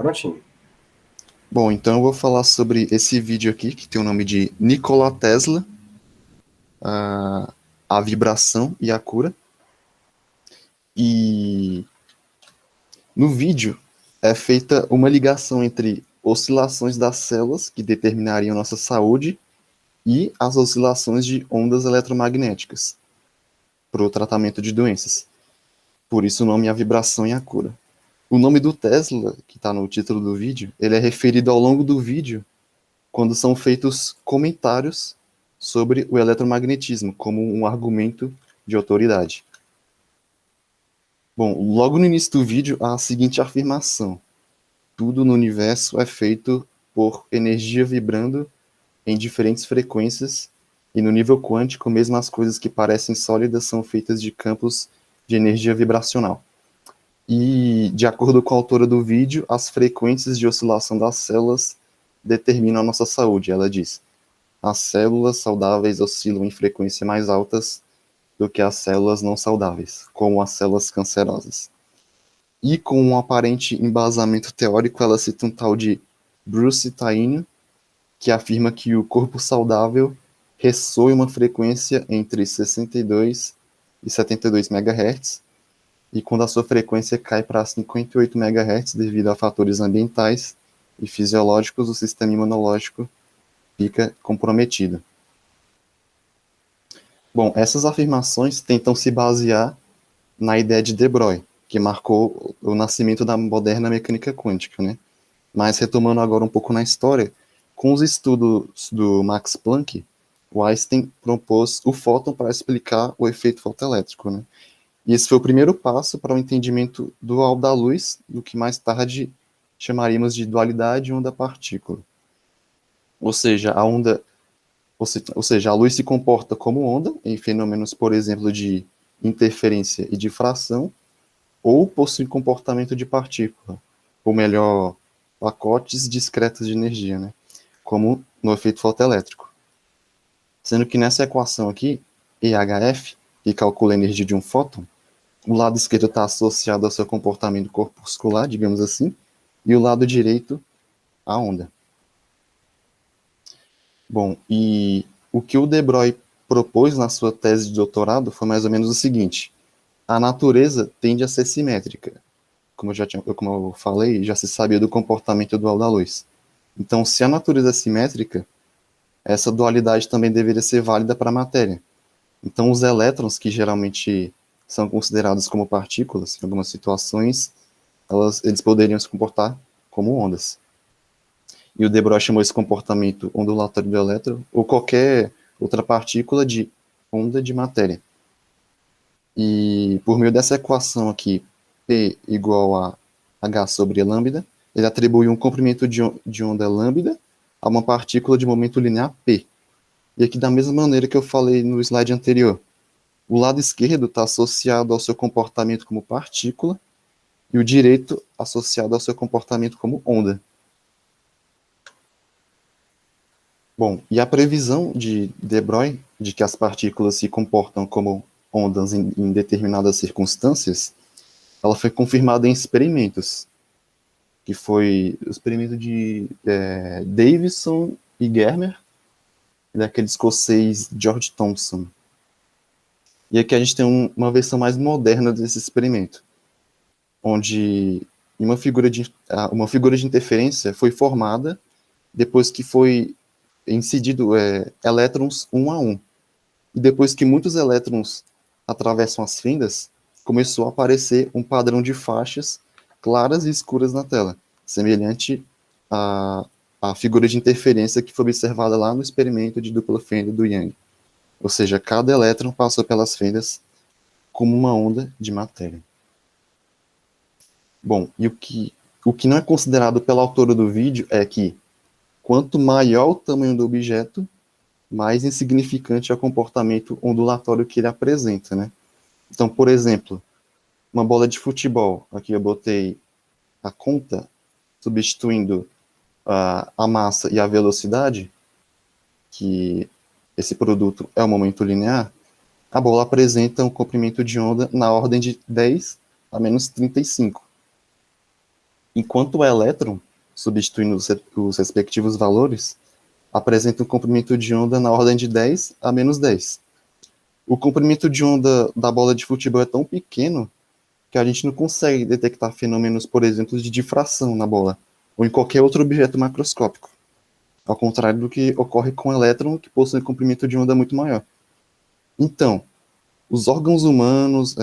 prontinho. Bom, então eu vou falar sobre esse vídeo aqui, que tem o nome de Nikola Tesla, a vibração e a cura. E no vídeo é feita uma ligação entre oscilações das células, que determinariam nossa saúde, e as oscilações de ondas eletromagnéticas para o tratamento de doenças. Por isso o nome é a vibração e a cura. O nome do Tesla, que está no título do vídeo, ele é referido ao longo do vídeo quando são feitos comentários sobre o eletromagnetismo como um argumento de autoridade. Bom, logo no início do vídeo há a seguinte afirmação: tudo no universo é feito por energia vibrando em diferentes frequências, e no nível quântico, mesmo as coisas que parecem sólidas são feitas de campos de energia vibracional. E, de acordo com a autora do vídeo, as frequências de oscilação das células determinam a nossa saúde. Ela diz: as células saudáveis oscilam em frequências mais altas do que as células não saudáveis, como as células cancerosas. E com um aparente embasamento teórico, ela cita um tal de Bruce Tainio, que afirma que o corpo saudável ressoa em uma frequência entre 62 e 72 MHz, e quando a sua frequência cai para 58 MHz devido a fatores ambientais e fisiológicos, o sistema imunológico fica comprometido. Bom, essas afirmações tentam se basear na ideia de De Broglie, que marcou o nascimento da moderna mecânica quântica, né? Mas retomando agora um pouco na história, com os estudos do Max Planck, o Einstein propôs o fóton para explicar o efeito fotoelétrico, né? E esse foi o primeiro passo para o entendimento dual da luz, do que mais tarde chamaríamos de dualidade onda-partícula. Ou seja, a luz se comporta como onda em fenômenos, por exemplo, de interferência e difração, ou possui comportamento de partícula, ou melhor, pacotes discretos de energia, né? Como no efeito fotoelétrico. Sendo que nessa equação aqui, EHF, que calcula a energia de um fóton, o lado esquerdo está associado ao seu comportamento corpuscular, digamos assim, e o lado direito à onda. Bom, e o que o De Broglie propôs na sua tese de doutorado foi mais ou menos o seguinte: a natureza tende a ser simétrica. Como eu falei, já se sabia do comportamento dual da luz. Então, se a natureza é simétrica, essa dualidade também deveria ser válida para a matéria. Então, os elétrons, que geralmente são considerados como partículas, em algumas situações, eles poderiam se comportar como ondas. E o De Broglie chamou esse comportamento ondulatório do elétron, ou qualquer outra partícula, de onda de matéria. E por meio dessa equação aqui, P igual a H sobre lambda, ele atribui um comprimento de onda lambda a uma partícula de momento linear P. E aqui, da mesma maneira que eu falei no slide anterior, o lado esquerdo está associado ao seu comportamento como partícula e o direito associado ao seu comportamento como onda. Bom, e a previsão de De Broglie de que as partículas se comportam como ondas em determinadas circunstâncias, ela foi confirmada em experimentos, que foi o experimento de Davison e Germer, e daquele escocês George Thomson. E aqui a gente tem uma versão mais moderna desse experimento, onde uma figura de interferência foi formada depois que foi incidido elétrons um a um. E depois que muitos elétrons atravessam as fendas, começou a aparecer um padrão de faixas claras e escuras na tela, semelhante à figura de interferência que foi observada lá no experimento de dupla fenda do Young. Ou seja, cada elétron passou pelas fendas como uma onda de matéria. Bom, e o que não é considerado pela autora do vídeo é que quanto maior o tamanho do objeto, mais insignificante é o comportamento ondulatório que ele apresenta, né? Então, por exemplo, uma bola de futebol, aqui eu botei a conta, substituindo a massa e a velocidade, que esse produto é o momento linear, a bola apresenta um comprimento de onda na ordem de 10 a menos 35. enquanto o elétron, substituindo os respectivos valores, apresenta um comprimento de onda na ordem de 10 a menos 10. O comprimento de onda da bola de futebol é tão pequeno que a gente não consegue detectar fenômenos, por exemplo, de difração na bola, ou em qualquer outro objeto macroscópico, ao contrário do que ocorre com o elétron, que possui um comprimento de onda muito maior. Então, os órgãos humanos,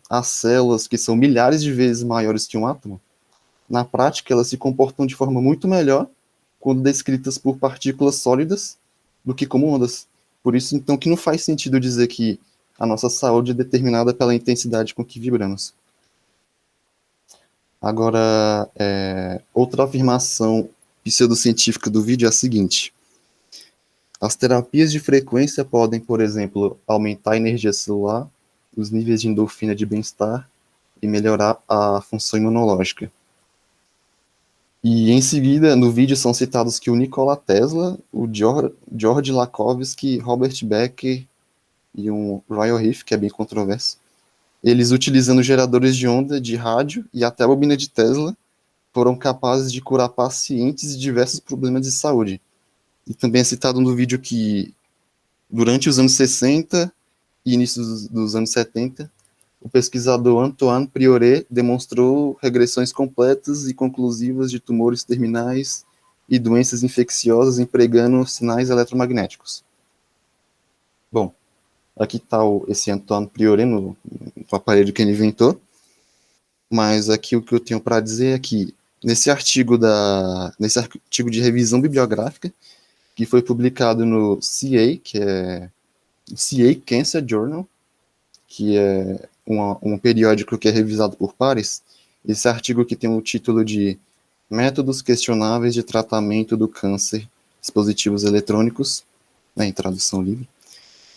as células, que são milhares de vezes maiores que um átomo, na prática elas se comportam de forma muito melhor quando descritas por partículas sólidas do que como ondas. Por isso, então, que não faz sentido dizer que a nossa saúde é determinada pela intensidade com que vibramos. Agora, outra afirmação pseudocientífica do vídeo é a seguinte: as terapias de frequência podem, por exemplo, aumentar a energia celular, os níveis de endorfina de bem-estar e melhorar a função imunológica. E em seguida, no vídeo são citados que o Nikola Tesla, o George Lakhovsky, Robert Becker e um Royal Heath, que é bem controverso, eles utilizando geradores de onda de rádio e até a bobina de Tesla, foram capazes de curar pacientes de diversos problemas de saúde. E também é citado no vídeo que, durante os anos 60 e início dos anos 70, o pesquisador Antoine Prioret demonstrou regressões completas e conclusivas de tumores terminais e doenças infecciosas empregando sinais eletromagnéticos. Bom, aqui está esse Antoine Prioret no aparelho que ele inventou, mas aqui o que eu tenho para dizer é que nesse artigo de revisão bibliográfica, que foi publicado no CA, que é o CA Cancer Journal, que é um periódico que é revisado por pares, esse artigo que tem o título de Métodos Questionáveis de Tratamento do Câncer Dispositivos Eletrônicos, em tradução livre,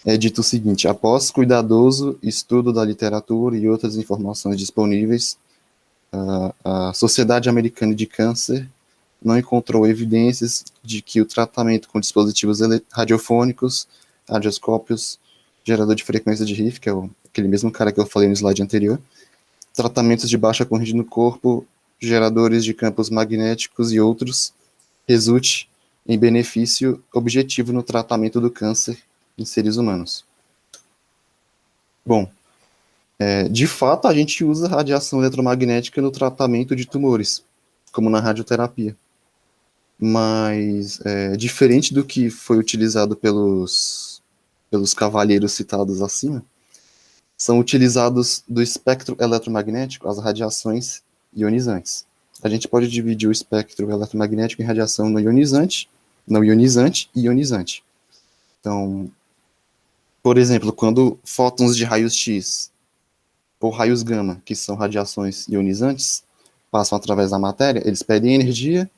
é dito o seguinte: após cuidadoso estudo da literatura e outras informações disponíveis, a Sociedade Americana de Câncer não encontrou evidências de que o tratamento com dispositivos radiofônicos, radioscópios, gerador de frequência de Riff, que é aquele mesmo cara que eu falei no slide anterior, tratamentos de baixa corrente no corpo, geradores de campos magnéticos e outros, resulte em benefício objetivo no tratamento do câncer em seres humanos. Bom, de fato, a gente usa radiação eletromagnética no tratamento de tumores, como na radioterapia. Mas, diferente do que foi utilizado pelos cavalheiros citados acima, são utilizados do espectro eletromagnético as radiações ionizantes. A gente pode dividir o espectro eletromagnético em radiação não ionizante e ionizante. Então, por exemplo, quando fótons de raios X ou raios gama, que são radiações ionizantes, passam através da matéria, eles perdem energia,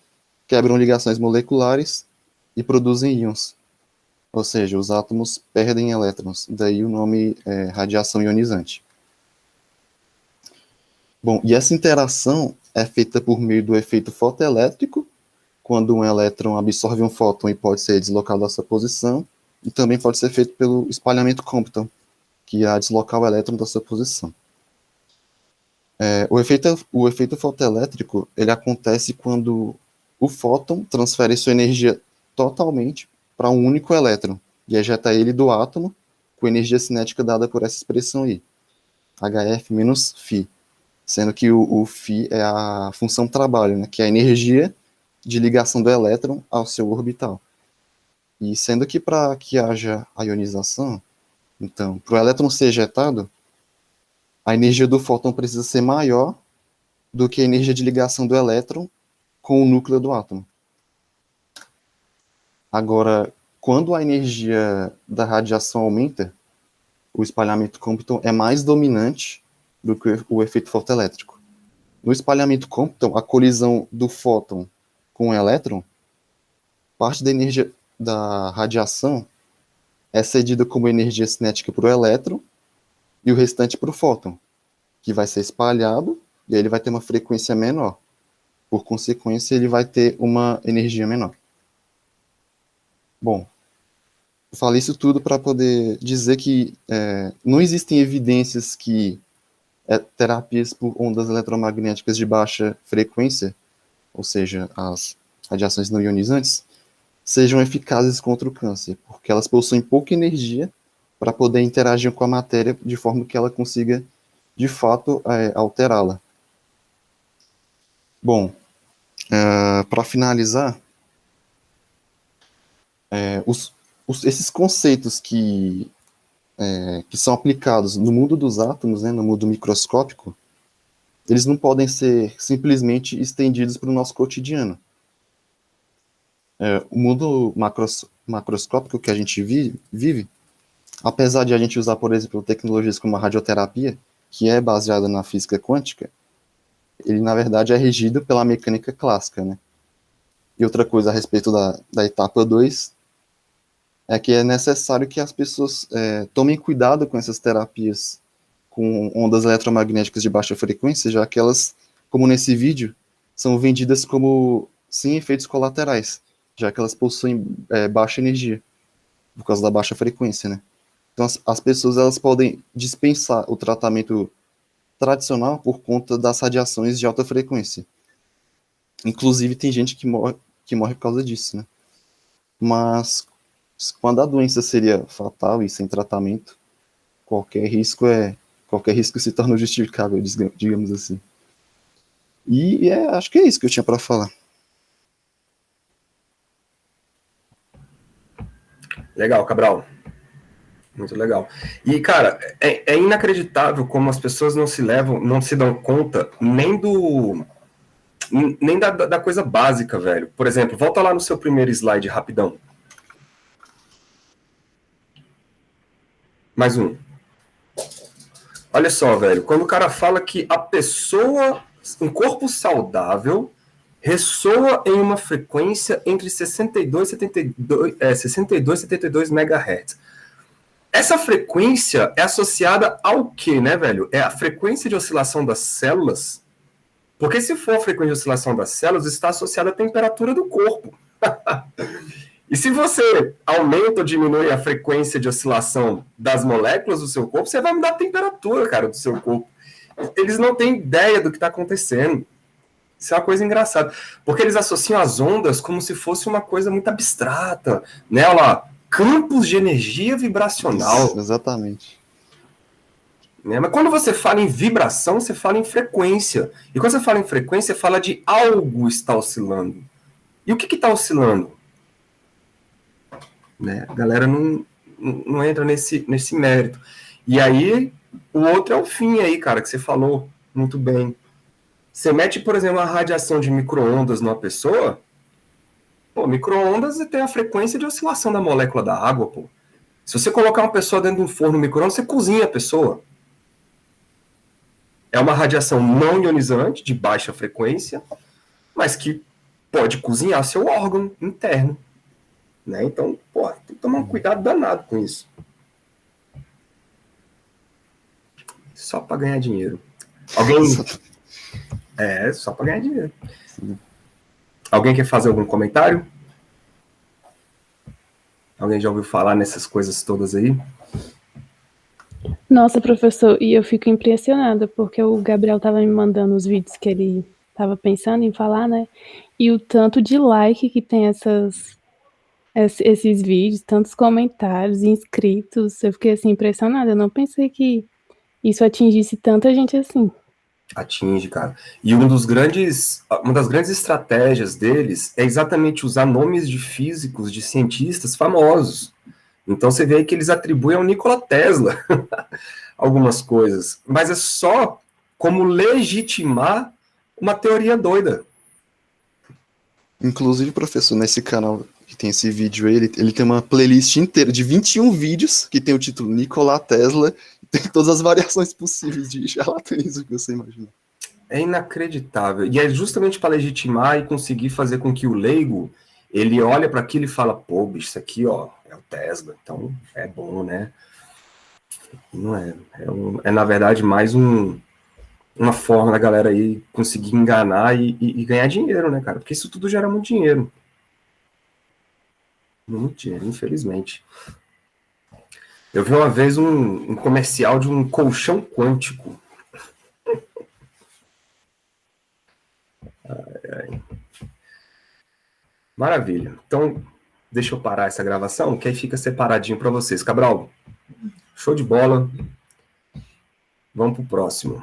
quebram ligações moleculares e produzem íons. Ou seja, os átomos perdem elétrons, daí o nome é radiação ionizante. Bom, e essa interação é feita por meio do efeito fotoelétrico, quando um elétron absorve um fóton e pode ser deslocado da sua posição, e também pode ser feito pelo espalhamento Compton, que irá deslocar o elétron da sua posição. O efeito fotoelétrico ele acontece quando o fóton transfere sua energia totalmente para um único elétron e ejeta ele do átomo com energia cinética dada por essa expressão aí, HF menos φ, sendo que o φ é a função trabalho, né, que é a energia de ligação do elétron ao seu orbital. E sendo que para que haja a ionização, então, para o elétron ser ejetado, a energia do fóton precisa ser maior do que a energia de ligação do elétron com o núcleo do átomo. Agora, quando a energia da radiação aumenta, o espalhamento Compton é mais dominante do que o efeito fotoelétrico. No espalhamento Compton, a colisão do fóton com o elétron, parte da energia da radiação é cedida como energia cinética para o elétron e o restante para o fóton, que vai ser espalhado e aí ele vai ter uma frequência menor. Por consequência, ele vai ter uma energia menor. Bom, eu falei isso tudo para poder dizer que não existem evidências que terapias por ondas eletromagnéticas de baixa frequência, ou seja, as radiações não ionizantes, sejam eficazes contra o câncer, porque elas possuem pouca energia para poder interagir com a matéria de forma que ela consiga, de fato, alterá-la. Bom, para finalizar, esses conceitos que são aplicados no mundo dos átomos, né, no mundo microscópico, eles não podem ser simplesmente estendidos para o nosso cotidiano. O mundo macroscópico que a gente vive, apesar de a gente usar, por exemplo, tecnologias como a radioterapia, que é baseada na física quântica, ele, na verdade, é regido pela mecânica clássica, né? E outra coisa a respeito da etapa 2 é que é necessário que as pessoas tomem cuidado com essas terapias com ondas eletromagnéticas de baixa frequência, já que elas, como nesse vídeo, são vendidas como sem efeitos colaterais, já que elas possuem baixa energia, por causa da baixa frequência, né? Então as pessoas elas podem dispensar o tratamento tradicional por conta das radiações de alta frequência. Inclusive tem gente que morre por causa disso, né? Mas quando a doença seria fatal e sem tratamento, qualquer risco se torna justificável, digamos assim. E acho que é isso que eu tinha para falar. Legal, Cabral. Muito legal. E, cara, é inacreditável como as pessoas não se dão conta nem da coisa básica, velho. Por exemplo, volta lá no seu primeiro slide rapidão. Mais um. Olha só, velho, quando o cara fala que um corpo saudável, ressoa em uma frequência entre 62 e 72 MHz. Essa frequência é associada ao quê, né, velho? É a frequência de oscilação das células. Porque se for a frequência de oscilação das células, está associada à temperatura do corpo. E se você aumenta ou diminui a frequência de oscilação das moléculas do seu corpo, você vai mudar a temperatura, cara, do seu corpo. Eles não têm ideia do que está acontecendo. Isso é uma coisa engraçada. Porque eles associam as ondas como se fosse uma coisa muito abstrata. Né? Olha lá, campos de energia vibracional. Isso, exatamente. Né? Mas quando você fala em vibração, você fala em frequência. E quando você fala em frequência, você fala de algo está oscilando. E o que está oscilando? Né? A galera não entra nesse mérito. E aí, o outro é o fim aí, cara, que você falou muito bem. Você mete, por exemplo, uma radiação de micro-ondas numa pessoa, pô, micro-ondas tem a frequência de oscilação da molécula da água, pô. Se você colocar uma pessoa dentro de um forno micro-ondas, você cozinha a pessoa. É uma radiação não ionizante, de baixa frequência, mas que pode cozinhar seu órgão interno. Né? Então, pô, tem que tomar um cuidado danado com isso. Só para ganhar dinheiro. Alguém... só para ganhar dinheiro. Sim. Alguém quer fazer algum comentário? Alguém já ouviu falar nessas coisas todas aí? Nossa, professor, e eu fico impressionada, porque o Gabriel estava me mandando os vídeos que ele estava pensando em falar, né? E o tanto de like que tem esses vídeos, tantos comentários, inscritos, eu fiquei assim impressionada. Eu não pensei que isso atingisse tanta gente assim. Atinge, cara. E uma das grandes estratégias deles é exatamente usar nomes de físicos, de cientistas famosos. Então você vê aí que eles atribuem ao Nikola Tesla algumas coisas, mas é só como legitimar uma teoria doida. Inclusive, professor, nesse canal que tem esse vídeo aí, ele tem uma playlist inteira de 21 vídeos que tem o título Nikola Tesla, tem todas as variações possíveis de charlatanismo que você imagina. É inacreditável. E é justamente para legitimar e conseguir fazer com que o leigo, ele olha para aquilo e fala, pô, bicho, isso aqui, ó, é o Tesla, então é bom, né? Não é. É na verdade, mais uma forma da galera aí conseguir enganar e ganhar dinheiro, né, cara? Porque isso tudo gera muito dinheiro. Muito dinheiro, infelizmente. Eu vi uma vez um comercial de um colchão quântico. Maravilha. Então, deixa eu parar essa gravação, que aí fica separadinho para vocês. Cabral, show de bola. Vamos pro próximo.